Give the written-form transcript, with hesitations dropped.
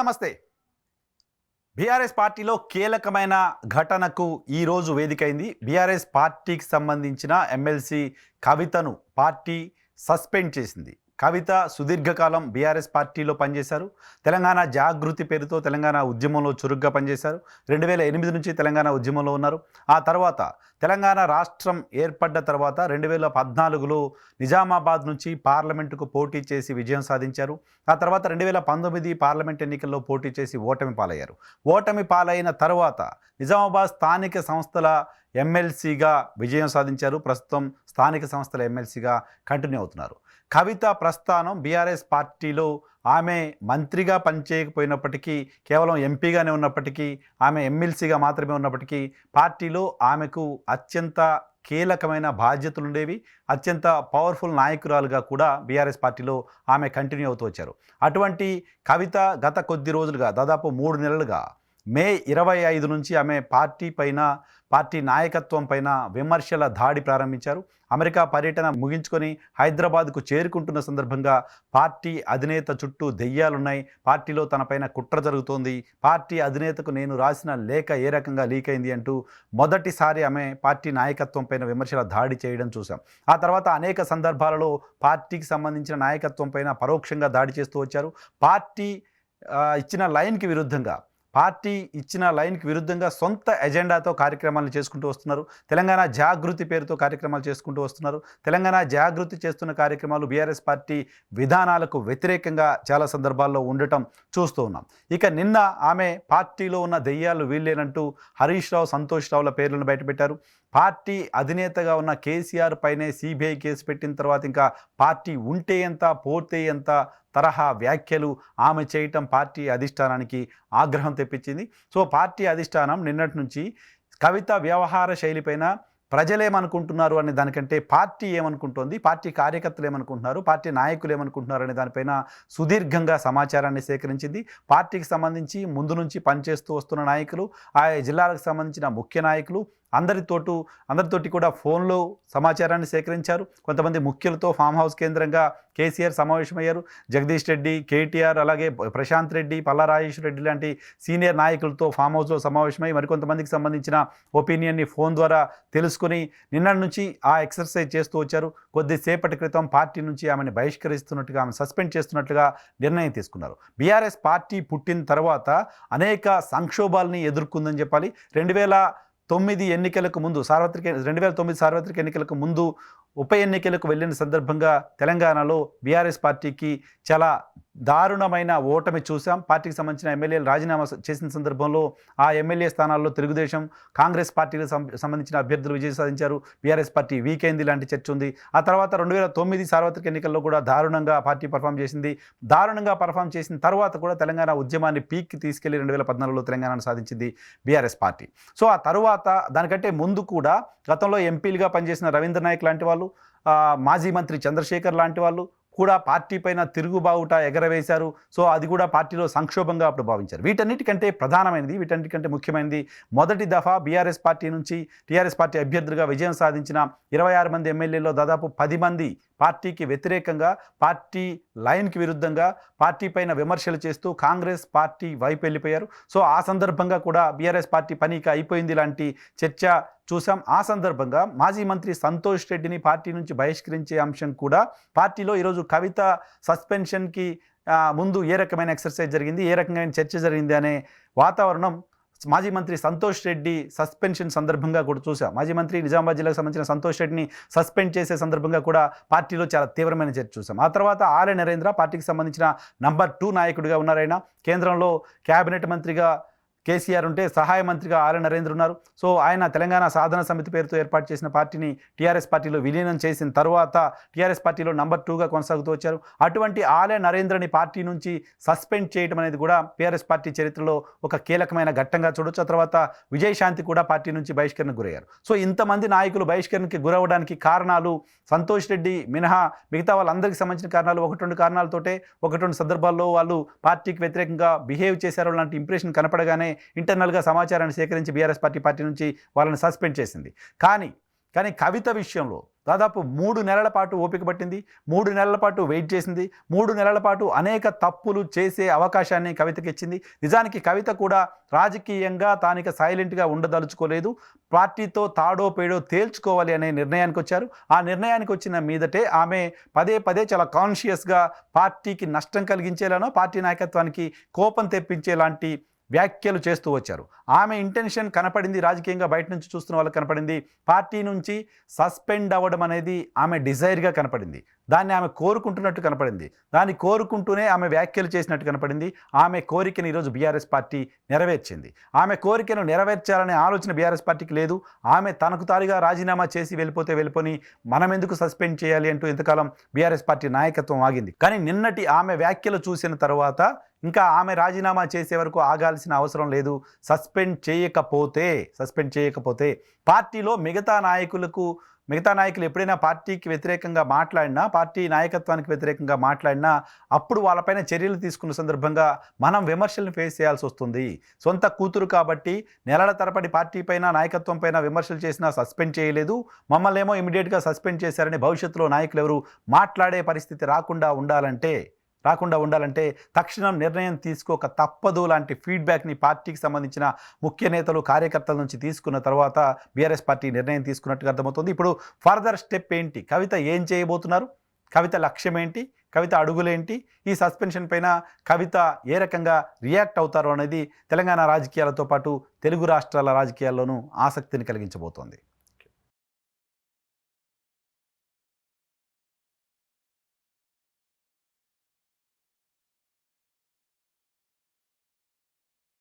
నమస్తే. బీఆర్ఎస్ పార్టీలో కీలకమైన ఘటనకు ఈరోజు వేదికైంది. బీఆర్ఎస్ పార్టీకి సంబంధించిన ఎమ్మెల్సీ కవితను పార్టీ సస్పెండ్ చేసింది. కవిత సుదీర్ఘకాలం బీఆర్ఎస్ పార్టీలో పనిచేశారు. తెలంగాణ జాగృతి పేరుతో తెలంగాణ ఉద్యమంలో చురుగ్గా పనిచేశారు. 2008 నుంచి తెలంగాణ ఉద్యమంలో ఉన్నారు. ఆ తర్వాత తెలంగాణ రాష్ట్రం ఏర్పడ్డ తర్వాత 2014లో నిజామాబాద్ నుంచి పార్లమెంటుకు పోటీ చేసి విజయం సాధించారు. ఆ తర్వాత 2019 పార్లమెంట్ ఎన్నికల్లో పోటీ చేసి ఓటమి పాలయ్యారు. ఓటమి పాలైన తర్వాత నిజామాబాద్ స్థానిక సంస్థల ఎమ్మెల్సీగా విజయం సాధించారు. ప్రస్తుతం స్థానిక సంస్థల ఎమ్మెల్సీగా కంటిన్యూ అవుతున్నారు. కవిత ప్రస్థానం బీఆర్ఎస్ పార్టీలో ఆమె మంత్రిగా పనిచేయకపోయినప్పటికీ, కేవలం ఎంపీగానే ఉన్నప్పటికీ, ఆమె ఎమ్మెల్సీగా మాత్రమే ఉన్నప్పటికీ పార్టీలో ఆమెకు అత్యంత కీలకమైన బాధ్యతలు ఉండేవి. అత్యంత పవర్ఫుల్ నాయకురాలుగా కూడా బీఆర్ఎస్ పార్టీలో ఆమె కంటిన్యూ అవుతూ వచ్చారు. అటువంటి కవిత గత కొద్ది రోజులుగా, దాదాపు 3 నెలలుగా, మే 25 నుంచి ఆమె పార్టీ నాయకత్వం పైన విమర్శల దాడి ప్రారంభించారు. అమెరికా పర్యటన ముగించుకొని హైదరాబాద్కు చేరుకుంటున్న సందర్భంగా పార్టీ అధినేత చుట్టూ దెయ్యాలున్నాయి, పార్టీలో తనపైన కుట్ర జరుగుతోంది, పార్టీ అధినేతకు నేను రాసిన లేఖ ఏ రకంగా లీక్ అయింది అంటూ మొదటిసారి ఆమె పార్టీ నాయకత్వం పైన విమర్శల దాడి చేయడం చూసాం. ఆ తర్వాత అనేక సందర్భాలలో పార్టీకి సంబంధించిన నాయకత్వం పైన పరోక్షంగా దాడి చేస్తూ వచ్చారు. పార్టీ ఇచ్చిన లైన్కి విరుద్ధంగా సొంత ఎజెండాతో కార్యక్రమాలను చేసుకుంటూ వస్తున్నారు. తెలంగాణ జాగృతి పేరుతో కార్యక్రమాలు చేసుకుంటూ వస్తున్నారు. తెలంగాణ జాగృతి చేస్తున్న కార్యక్రమాలు బీఆర్ఎస్ పార్టీ విధానాలకు వ్యతిరేకంగా చాలా సందర్భాల్లో ఉండటం చూస్తూ ఉన్నాం. ఇక నిన్న ఆమె పార్టీలో ఉన్న దెయ్యాలు వీళ్ళేనంటూ హరీష్ రావు, సంతోష్ రావుల పేర్లను బయటపెట్టారు. పార్టీ అధినేతగా ఉన్న కేసీఆర్ పైనే సిబిఐ కేసు పెట్టిన తర్వాత ఇంకా పార్టీ ఉంటే ఎంత పోతే ఎంత తరహా వ్యాఖ్యలు ఆమె చేయటం పార్టీ అధిష్టానానికి ఆగ్రహం తెప్పించింది. సో పార్టీ అధిష్టానం నిన్నటి నుంచి కవిత వ్యవహార శైలిపైన ప్రజలేమనుకుంటున్నారు అనే దానికంటే పార్టీ ఏమనుకుంటోంది, పార్టీ కార్యకర్తలు ఏమనుకుంటున్నారు, పార్టీ నాయకులు ఏమనుకుంటున్నారు అనే దానిపైన సుదీర్ఘంగా సమాచారాన్ని సేకరించింది. పార్టీకి సంబంధించి ముందు నుంచి పనిచేస్తూ వస్తున్న నాయకులు, ఆయా జిల్లాలకు సంబంధించిన ముఖ్య నాయకులు అందరితోటి కూడా ఫోన్లో సమాచారాన్ని సేకరించారు. కొంతమంది ముఖ్యులతో ఫామ్ హౌస్ కేంద్రంగా కేసీఆర్ సమావేశమయ్యారు. జగదీష్ రెడ్డి, కేటీఆర్, అలాగే ప్రశాంత్ రెడ్డి, పల్లా రాజేష్ రెడ్డి లాంటి సీనియర్ నాయకులతో ఫామ్ హౌస్లో సమావేశమై మరికొంతమందికి సంబంధించిన ఒపీనియన్ని ఫోన్ ద్వారా తెలుసుకుని నిన్నటి నుంచి ఆ ఎక్సర్సైజ్ చేస్తూ వచ్చారు. కొద్దిసేపటి క్రితం పార్టీ నుంచి ఆమెను బహిష్కరిస్తున్నట్టుగా, ఆమె సస్పెండ్ చేస్తున్నట్లుగా నిర్ణయం తీసుకున్నారు. బీఆర్ఎస్ పార్టీ పుట్టిన తర్వాత అనేక సంక్షోభాలని ఎదుర్కొందని చెప్పాలి. 2009 ఎన్నికలకు ముందు 2009 సార్వత్రిక ఎన్నికలకు ముందు ఉప ఎన్నికలకు వెళ్ళిన సందర్భంగా తెలంగాణలో బీఆర్ఎస్ పార్టీకి చాలా దారుణమైన ఓటమి చూసాం. పార్టీకి సంబంధించిన ఎమ్మెల్యేలు రాజీనామా చేసిన సందర్భంలో ఆ ఎమ్మెల్యే స్థానాల్లో తెలుగుదేశం, కాంగ్రెస్ పార్టీలకు సంబంధించిన అభ్యర్థులు విజయం సాధించారు. బీఆర్ఎస్ పార్టీ వీక్ అయింది లాంటి చర్చ ఉంది. ఆ తర్వాత 2009 సార్వత్రిక ఎన్నికల్లో కూడా దారుణంగా పార్టీ పర్ఫామ్ చేసింది. దారుణంగా పర్ఫామ్ చేసిన తర్వాత కూడా తెలంగాణ ఉద్యమాన్ని పీక్కి తీసుకెళ్లి 2014లో తెలంగాణను సాధించింది బీఆర్ఎస్ పార్టీ. సో ఆ తర్వాత దానికంటే ముందు కూడా గతంలో ఎంపీలుగా పనిచేసిన రవీంద్ర నాయక్ లాంటి వాళ్ళు, మాజీ మంత్రి చంద్రశేఖర్ లాంటి వాళ్ళు కూడా పార్టీ పైన తిరుగుబావుట ఎగరవేశారు. సో అది కూడా పార్టీలో సంక్షోభంగా అప్పుడు భావించారు. వీటన్నిటికంటే ముఖ్యమైనది మొదటి దఫా బీఆర్ఎస్ పార్టీ నుంచి టీఆర్ఎస్ పార్టీ అభ్యర్థులుగా విజయం సాధించిన 26 మంది ఎమ్మెల్యేల్లో దాదాపు 10 మంది పార్టీకి వ్యతిరేకంగా, పార్టీ లైన్కి విరుద్ధంగా, పార్టీ పైన విమర్శలు చేస్తూ కాంగ్రెస్ పార్టీ వైపు వెళ్ళిపోయారు. సో ఆ సందర్భంగా కూడా బీఆర్ఎస్ పార్టీ పనికి అయిపోయింది లాంటి చర్చ చూసాం. ఆ సందర్భంగా మాజీ మంత్రి సంతోష్ రెడ్డిని పార్టీ నుంచి బహిష్కరించే అంశం కూడా పార్టీలో ఈరోజు కవిత సస్పెన్షన్కి ముందు ఏ రకమైన ఎక్సర్సైజ్ జరిగింది, ఏ రకమైన చర్చ జరిగింది అనే వాతావరణం మాజీ మంత్రి సంతోష్ రెడ్డి సస్పెన్షన్ సందర్భంగా కూడా చూసాం. మాజీ మంత్రి నిజామాబాద్ జిల్లాకు సంబంధించిన సంతోష్ రెడ్డిని సస్పెండ్ చేసే సందర్భంగా కూడా పార్టీలో చాలా తీవ్రమైన చర్చ చూసాం. ఆ తర్వాత ఆర్ఎ నరేంద్ర పార్టీకి సంబంధించిన నంబర్ 2 నాయకుడిగా ఉన్నారైనా. కేంద్రంలో క్యాబినెట్ మంత్రిగా కేసీఆర్ ఉంటే సహాయ మంత్రిగా ఆర్ఎ నరేంద్ర ఉన్నారు. సో ఆయన తెలంగాణ సాధన సమితి పేరుతో ఏర్పాటు చేసిన పార్టీని టీఆర్ఎస్ పార్టీలో విలీనం చేసిన తర్వాత టీఆర్ఎస్ పార్టీలో నంబర్ 2గా కొనసాగుతూ వచ్చారు. అటువంటి ఆర్ఎ నరేంద్రని పార్టీ నుంచి సస్పెండ్ చేయడం అనేది కూడా టీఆర్ఎస్ పార్టీ చరిత్రలో ఒక కీలకమైన ఘట్టంగా చూడొచ్చు. ఆ తర్వాత విజయశాంతి కూడా పార్టీ నుంచి బహిష్కరణకు గురయ్యారు. సో ఇంతమంది నాయకులు బహిష్కరణకి గురవడానికి కారణాలు సంతోష్ రెడ్డి మినహా మిగతా వాళ్ళందరికీ సంబంధించిన కారణాలు 1-2 కారణాలతోటే, 1-2 సందర్భాల్లో వాళ్ళు పార్టీకి వ్యతిరేకంగా బిహేవ్ చేశారు లాంటి ఇంప్రెషన్ కనపడగానే ఇంటర్నల్గా సమాచారాన్ని సేకరించి బీఆర్ఎస్ పార్టీ నుంచి వాళ్ళని సస్పెండ్ చేసింది. కానీ కానీ కవిత విషయంలో దాదాపు 3 నెలల పాటు ఓపిక పట్టింది, 3 నెలల పాటు వెయిట్ చేసింది, 3 నెలల పాటు అనేక తప్పులు చేసే అవకాశాన్ని కవితకి ఇచ్చింది. నిజానికి కవిత కూడా రాజకీయంగా తానిక సైలెంట్గా ఉండదలుచుకోలేదు. పార్టీతో తాడో పేడో తేల్చుకోవాలి అనే నిర్ణయానికి వచ్చారు. ఆ నిర్ణయానికి వచ్చిన మీదటే ఆమె పదే పదే చాలా కాన్షియస్గా పార్టీకి నష్టం కలిగించేలానో పార్టీ నాయకత్వానికి కోపం తెప్పించేలాంటి వ్యాఖ్యలు చేస్తూ వచ్చారు. ఆమె ఇంటెన్షన్ కనపడింది, రాజకీయంగా బయట నుంచి చూస్తున్న వాళ్ళకి కనపడింది. పార్టీ నుంచి సస్పెండ్ అవ్వడం అనేది ఆమె డిజైర్గా కనపడింది. దాన్ని ఆమె కోరుకుంటున్నట్టు కనపడింది. దాన్ని కోరుకుంటూనే ఆమె వ్యాఖ్యలు చేసినట్టు కనపడింది. ఆమె కోరికను ఈరోజు బీఆర్ఎస్ పార్టీ నెరవేర్చింది. ఆమె కోరికను నెరవేర్చాలనే ఆలోచన బీఆర్ఎస్ పార్టీకి లేదు. ఆమె తనకు తానుగా రాజీనామా చేసి వెళ్ళిపోని మనం ఎందుకు సస్పెండ్ చేయాలి అంటూ ఇంతకాలం బీఆర్ఎస్ పార్టీ నాయకత్వం ఆగింది. కానీ నిన్నటి ఆమె వ్యాఖ్యలు చూసిన తర్వాత ఇంకా ఆమె రాజీనామా చేసే వరకు ఆగాల్సిన అవసరం లేదు. సస్పెండ్ చేయకపోతే పార్టీలో మిగతా నాయకులు ఎప్పుడైనా పార్టీకి వ్యతిరేకంగా మాట్లాడినా, పార్టీ నాయకత్వానికి వ్యతిరేకంగా మాట్లాడినా అప్పుడు వాళ్ళపైన చర్యలు తీసుకున్న సందర్భంగా మనం విమర్శలను ఫేస్ చేయాల్సి వస్తుంది. సొంత కూతురు కాబట్టి నెలల తరబడి పార్టీ పైన, నాయకత్వం పైన విమర్శలు చేసినా సస్పెండ్ చేయలేదు. మమ్మల్ని ఏమో ఇమీడియట్గా సస్పెండ్ చేశారని భవిష్యత్తులో నాయకులు ఎవరు మాట్లాడే పరిస్థితి రాకుండా ఉండాలంటే తక్షణం నిర్ణయం తీసుకోక తప్పదు లాంటి ఫీడ్బ్యాక్ని పార్టీకి సంబంధించిన ముఖ్య నేతలు, కార్యకర్తల నుంచి తీసుకున్న తర్వాత బీఆర్ఎస్ పార్టీ నిర్ణయం తీసుకున్నట్టుగా అర్థమవుతుంది. ఇప్పుడు ఫర్దర్ స్టెప్ ఏంటి? కవిత ఏం చేయబోతున్నారు? కవిత లక్ష్యం ఏంటి? కవిత అడుగులేంటి? ఈ సస్పెన్షన్ పైన కవిత ఏ రకంగా రియాక్ట్ అవుతారో అనేది తెలంగాణ రాజకీయాలతో పాటు తెలుగు రాష్ట్రాల రాజకీయాల్లోనూ ఆసక్తిని కలిగించబోతోంది.